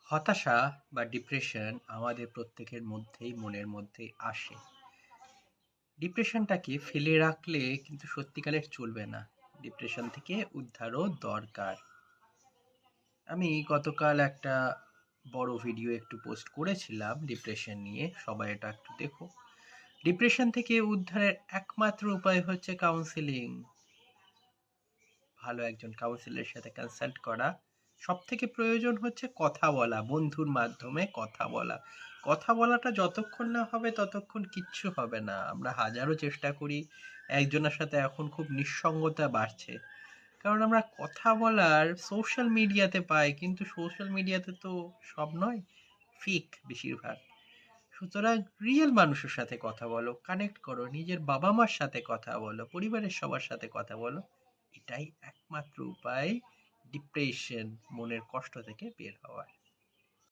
হতাশা বা ডিপ্রেশন আমাদের প্রত্যেকের মধ্যেই মনের মধ্যেই আসে। ডিপ্রেশনটাকে ফেলে রাখলে কিন্তু সত্যিকারের চলবে না। ডিপ্রেশন থেকে উদ্ধারও দরকার। আমি গতকাল একটা বড় ভিডিও একটু পোস্ট করেছিলাম ডিপ্রেশন নিয়ে, সবাই এটা একটু দেখো। ডিপ্রেশন থেকে উদ্ধারের একমাত্র উপায় হচ্ছে কাউন্সিলিং। ভালো একজন কাউন্সিলরের সাথে কনসাল্ট করা। সবথেকে প্রয়োজন হচ্ছে কথা বলা, বন্ধুর মাধ্যমে কথা বলা। কথা বলাটা যতক্ষণ না হবে ততক্ষণ কিচ্ছু হবে না। আমরা হাজারো চেষ্টা করি, একজনের সাথে এখন খুব নিঃসঙ্গতা বাড়ছে। কারণ আমরা কথা বলার সোশ্যাল মিডিয়াতে পাই, কিন্তু সোশ্যাল মিডিয়াতে তো সব নয়, ফেক বেশিরভাগ। সুতরাং রিয়েল মানুষের সাথে কথা বলো, কানেক্ট করো, নিজের বাবা মার সাথে কথা বলো, পরিবারের সবার সাথে কথা বলো। এটাই একমাত্র উপায় ডিপ্রেশন, মনের কষ্ট থেকে বের হওয়ার।